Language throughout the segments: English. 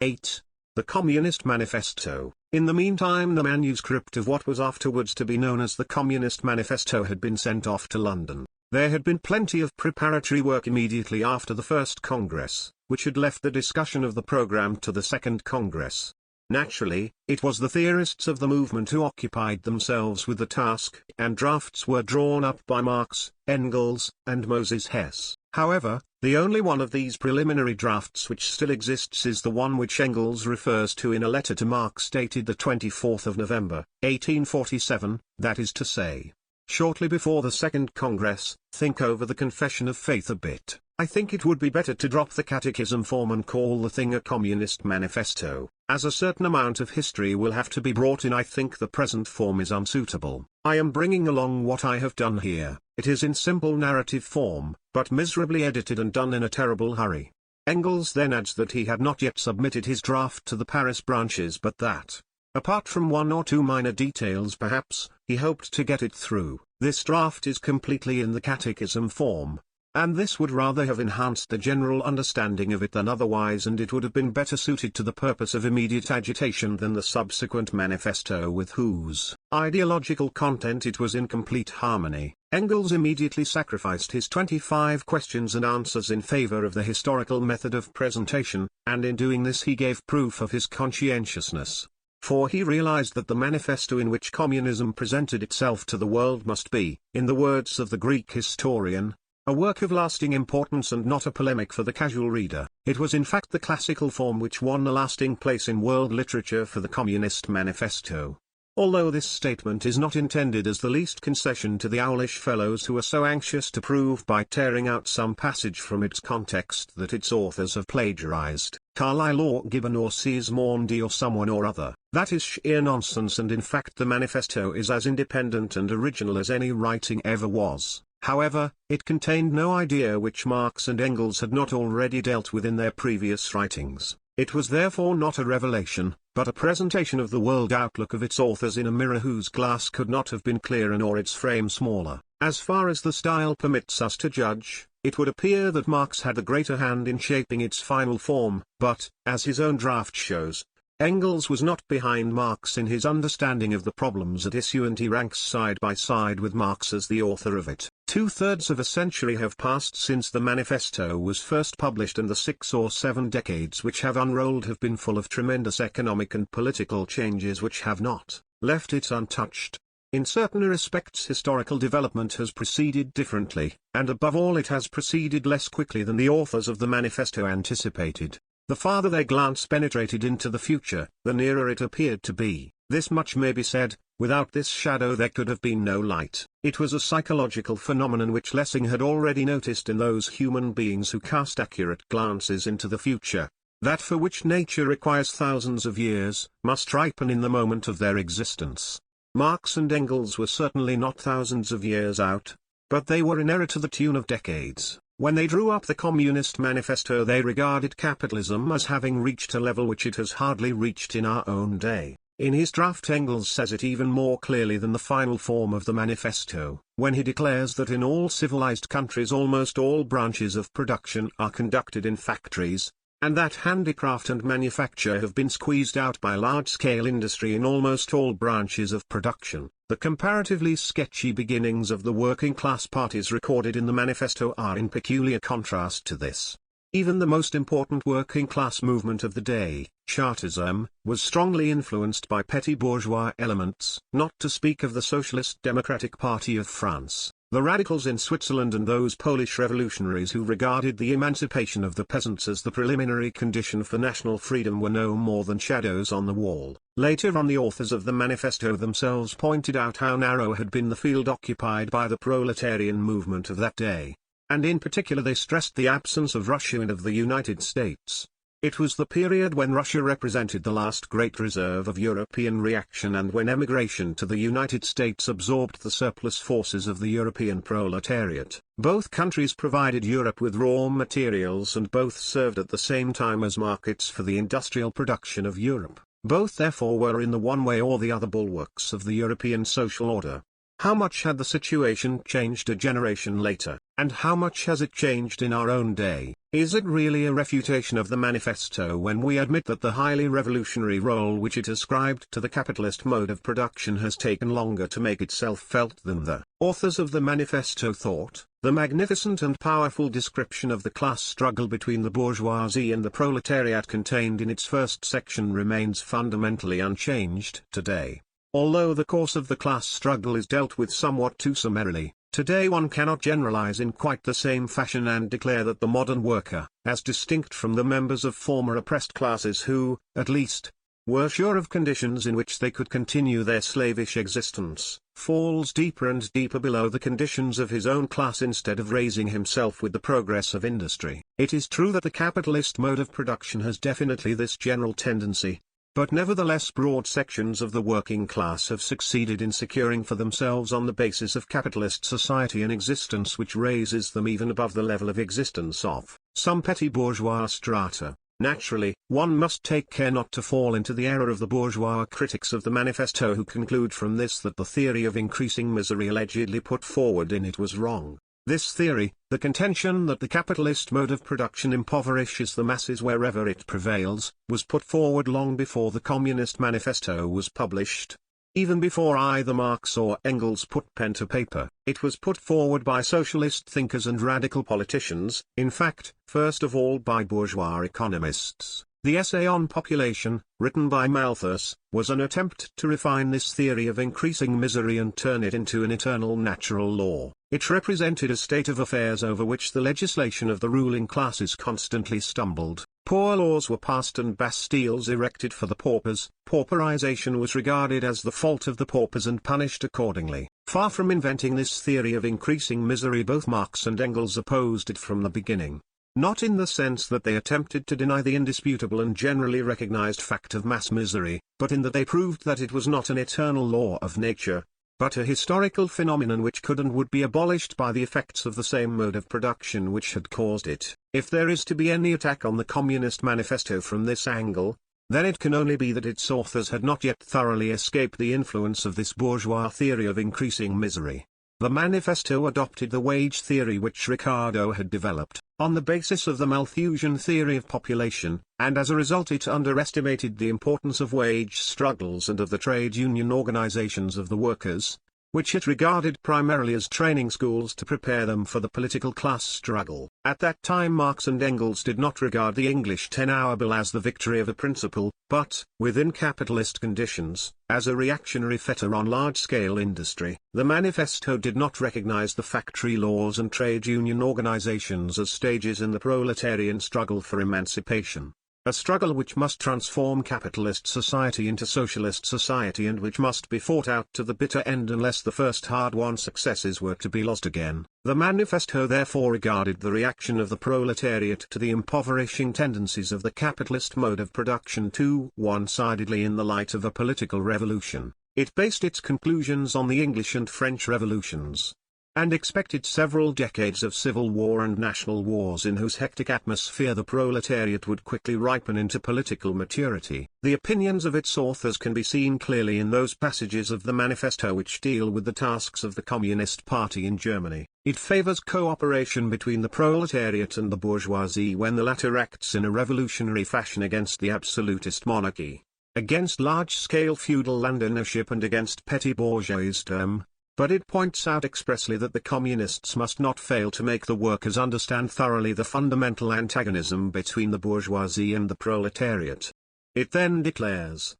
8. The Communist Manifesto. In the meantime, the manuscript of what was afterwards to be known as the Communist Manifesto had been sent off to London. There had been plenty of preparatory work immediately after the First Congress, which had left the discussion of the program to the Second Congress. Naturally, it was the theorists of the movement who occupied themselves with the task, and drafts were drawn up by Marx, Engels, and Moses Hess. However, the only one of these preliminary drafts which still exists is the one which Engels refers to in a letter to Marx dated the 24th of November, 1847, that is to say, shortly before the Second Congress. Think over the Confession of Faith a bit. I think it would be better to drop the catechism form and call the thing a Communist Manifesto. As a certain amount of history will have to be brought in, I think the present form is unsuitable. I am bringing along what I have done here. It is in simple narrative form, but miserably edited and done in a terrible hurry. Engels then adds that he had not yet submitted his draft to the Paris branches, but that, apart from one or two minor details perhaps, he hoped to get it through. This draft is completely in the catechism form, and this would rather have enhanced the general understanding of it than otherwise, and it would have been better suited to the purpose of immediate agitation than the subsequent manifesto with whose ideological content it was in complete harmony. Engels immediately sacrificed his 25 questions and answers in favor of the historical method of presentation, and in doing this he gave proof of his conscientiousness. For he realized that the manifesto in which communism presented itself to the world must be, in the words of the Greek historian, a work of lasting importance and not a polemic for the casual reader. It was in fact the classical form which won a lasting place in world literature for the Communist Manifesto. Although this statement is not intended as the least concession to the owlish fellows who are so anxious to prove by tearing out some passage from its context that its authors have plagiarized Carlyle or Gibbon or Sismondi or someone or other, that is sheer nonsense, and in fact the manifesto is as independent and original as any writing ever was. However, it contained no idea which Marx and Engels had not already dealt with in their previous writings. It was therefore not a revelation, but a presentation of the world outlook of its authors in a mirror whose glass could not have been clearer nor its frame smaller. As far as the style permits us to judge, it would appear that Marx had the greater hand in shaping its final form, but, as his own draft shows, Engels was not behind Marx in his understanding of the problems at issue, and he ranks side by side with Marx as the author of it. 2/3 of a century have passed since the manifesto was first published, and the 6 or 7 decades which have unrolled have been full of tremendous economic and political changes which have not left it untouched. In certain respects historical development has proceeded differently, and above all it has proceeded less quickly than the authors of the manifesto anticipated. The farther their glance penetrated into the future, the nearer it appeared to be. This much may be said: without this shadow there could have been no light. It was a psychological phenomenon which Lessing had already noticed in those human beings who cast accurate glances into the future. That for which nature requires thousands of years, must ripen in the moment of their existence. Marx and Engels were certainly not thousands of years out, but they were in error to the tune of decades. When they drew up the Communist Manifesto, they regarded capitalism as having reached a level which it has hardly reached in our own day. In his draft Engels says it even more clearly than the final form of the manifesto, when he declares that in all civilized countries almost all branches of production are conducted in factories, and that handicraft and manufacture have been squeezed out by large-scale industry in almost all branches of production. The comparatively sketchy beginnings of the working-class parties recorded in the manifesto are in peculiar contrast to this. Even the most important working-class movement of the day, Chartism, was strongly influenced by petty bourgeois elements, not to speak of the Socialist Democratic Party of France, the radicals in Switzerland, and those Polish revolutionaries who regarded the emancipation of the peasants as the preliminary condition for national freedom were no more than shadows on the wall. Later on, the authors of the manifesto themselves pointed out how narrow had been the field occupied by the proletarian movement of that day, and in particular they stressed the absence of Russia and of the United States. It was the period when Russia represented the last great reserve of European reaction, and when emigration to the United States absorbed the surplus forces of the European proletariat. Both countries provided Europe with raw materials, and both served at the same time as markets for the industrial production of Europe. Both therefore were in the one way or the other bulwarks of the European social order. How much had the situation changed a generation later? And how much has it changed in our own day? Is it really a refutation of the manifesto when we admit that the highly revolutionary role which it ascribed to the capitalist mode of production has taken longer to make itself felt than the authors of the manifesto thought? The magnificent and powerful description of the class struggle between the bourgeoisie and the proletariat contained in its first section remains fundamentally unchanged today. Although the course of the class struggle is dealt with somewhat too summarily, today one cannot generalize in quite the same fashion and declare that the modern worker, as distinct from the members of former oppressed classes who, at least, were sure of conditions in which they could continue their slavish existence, falls deeper and deeper below the conditions of his own class instead of raising himself with the progress of industry. It is true that the capitalist mode of production has definitely this general tendency, but nevertheless broad sections of the working class have succeeded in securing for themselves on the basis of capitalist society an existence which raises them even above the level of existence of some petty bourgeois strata. Naturally, one must take care not to fall into the error of the bourgeois critics of the manifesto who conclude from this that the theory of increasing misery allegedly put forward in it was wrong. This theory, the contention that the capitalist mode of production impoverishes the masses wherever it prevails, was put forward long before the Communist Manifesto was published. Even before either Marx or Engels put pen to paper, it was put forward by socialist thinkers and radical politicians, in fact, first of all by bourgeois economists. The essay on population, written by Malthus, was an attempt to refine this theory of increasing misery and turn it into an eternal natural law. It represented a state of affairs over which the legislation of the ruling classes constantly stumbled. Poor laws were passed and bastilles erected for the paupers. Pauperization was regarded as the fault of the paupers and punished accordingly. Far from inventing this theory of increasing misery, both Marx and Engels opposed it from the beginning. Not in the sense that they attempted to deny the indisputable and generally recognized fact of mass misery, but in that they proved that it was not an eternal law of nature, but a historical phenomenon which could and would be abolished by the effects of the same mode of production which had caused it. If there is to be any attack on the Communist Manifesto from this angle, then it can only be that its authors had not yet thoroughly escaped the influence of this bourgeois theory of increasing misery. The manifesto adopted the wage theory which Ricardo had developed, on the basis of the Malthusian theory of population, and as a result it underestimated the importance of wage struggles and of the trade union organizations of the workers, which it regarded primarily as training schools to prepare them for the political class struggle. At that time Marx and Engels did not regard the English 10-hour bill as the victory of a principle, but, within capitalist conditions, as a reactionary fetter on large-scale industry. The manifesto did not recognize the factory laws and trade union organizations as stages in the proletarian struggle for emancipation. A struggle which must transform capitalist society into socialist society and which must be fought out to the bitter end unless the first hard-won successes were to be lost again. The manifesto therefore regarded the reaction of the proletariat to the impoverishing tendencies of the capitalist mode of production too one-sidedly in the light of a political revolution. It based its conclusions on the English and French revolutions, and expected several decades of civil war and national wars in whose hectic atmosphere the proletariat would quickly ripen into political maturity. The opinions of its authors can be seen clearly in those passages of the manifesto which deal with the tasks of the Communist Party in Germany. It favors cooperation between the proletariat and the bourgeoisie when the latter acts in a revolutionary fashion against the absolutist monarchy, against large-scale feudal landownership and against petty bourgeoisdom. But it points out expressly that the communists must not fail to make the workers understand thoroughly the fundamental antagonism between the bourgeoisie and the proletariat. It then declares,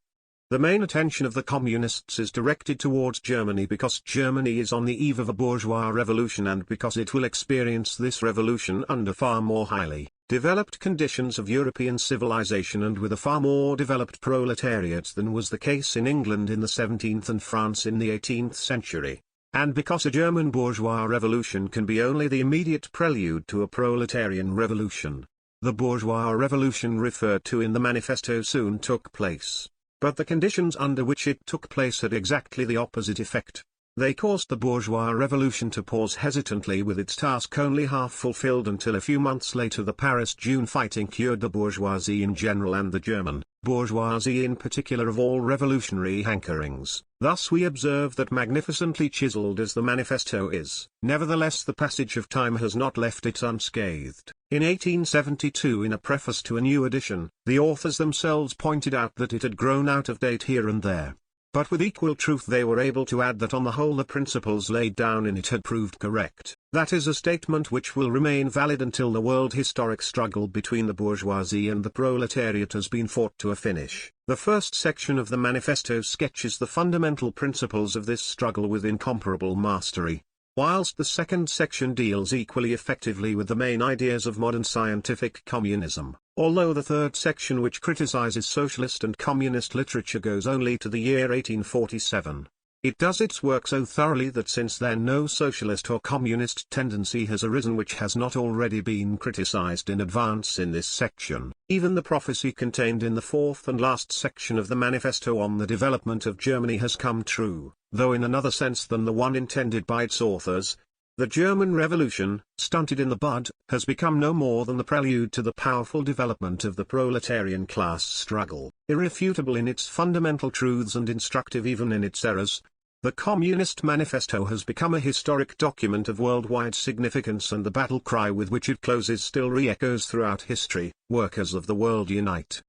the main attention of the communists is directed towards Germany because Germany is on the eve of a bourgeois revolution and because it will experience this revolution under far more highly developed conditions of European civilization and with a far more developed proletariat than was the case in England in the 17th and France in the 18th century. And because a German bourgeois revolution can be only the immediate prelude to a proletarian revolution. The bourgeois revolution referred to in the manifesto soon took place, but the conditions under which it took place had exactly the opposite effect. They caused the bourgeois revolution to pause hesitantly with its task only half fulfilled until a few months later the Paris June fighting cured the bourgeoisie in general and the German bourgeoisie in particular of all revolutionary hankerings. Thus we observe that magnificently chiseled as the manifesto is, nevertheless the passage of time has not left it unscathed. In 1872 in a preface to a new edition, the authors themselves pointed out that it had grown out of date here and there. But with equal truth they were able to add that on the whole the principles laid down in it had proved correct. That is a statement which will remain valid until the world historic struggle between the bourgeoisie and the proletariat has been fought to a finish. The first section of the manifesto sketches the fundamental principles of this struggle with incomparable mastery, whilst the second section deals equally effectively with the main ideas of modern scientific communism. Although the third section which criticizes socialist and communist literature goes only to the year 1847, it does its work so thoroughly that since then no socialist or communist tendency has arisen which has not already been criticized in advance in this section. Even the prophecy contained in the fourth and last section of the manifesto on the development of Germany has come true, though in another sense than the one intended by its authors. The German Revolution, stunted in the bud, has become no more than the prelude to the powerful development of the proletarian class struggle. Irrefutable in its fundamental truths and instructive even in its errors, the Communist Manifesto has become a historic document of worldwide significance, and the battle cry with which it closes still re-echoes throughout history: workers of the world unite.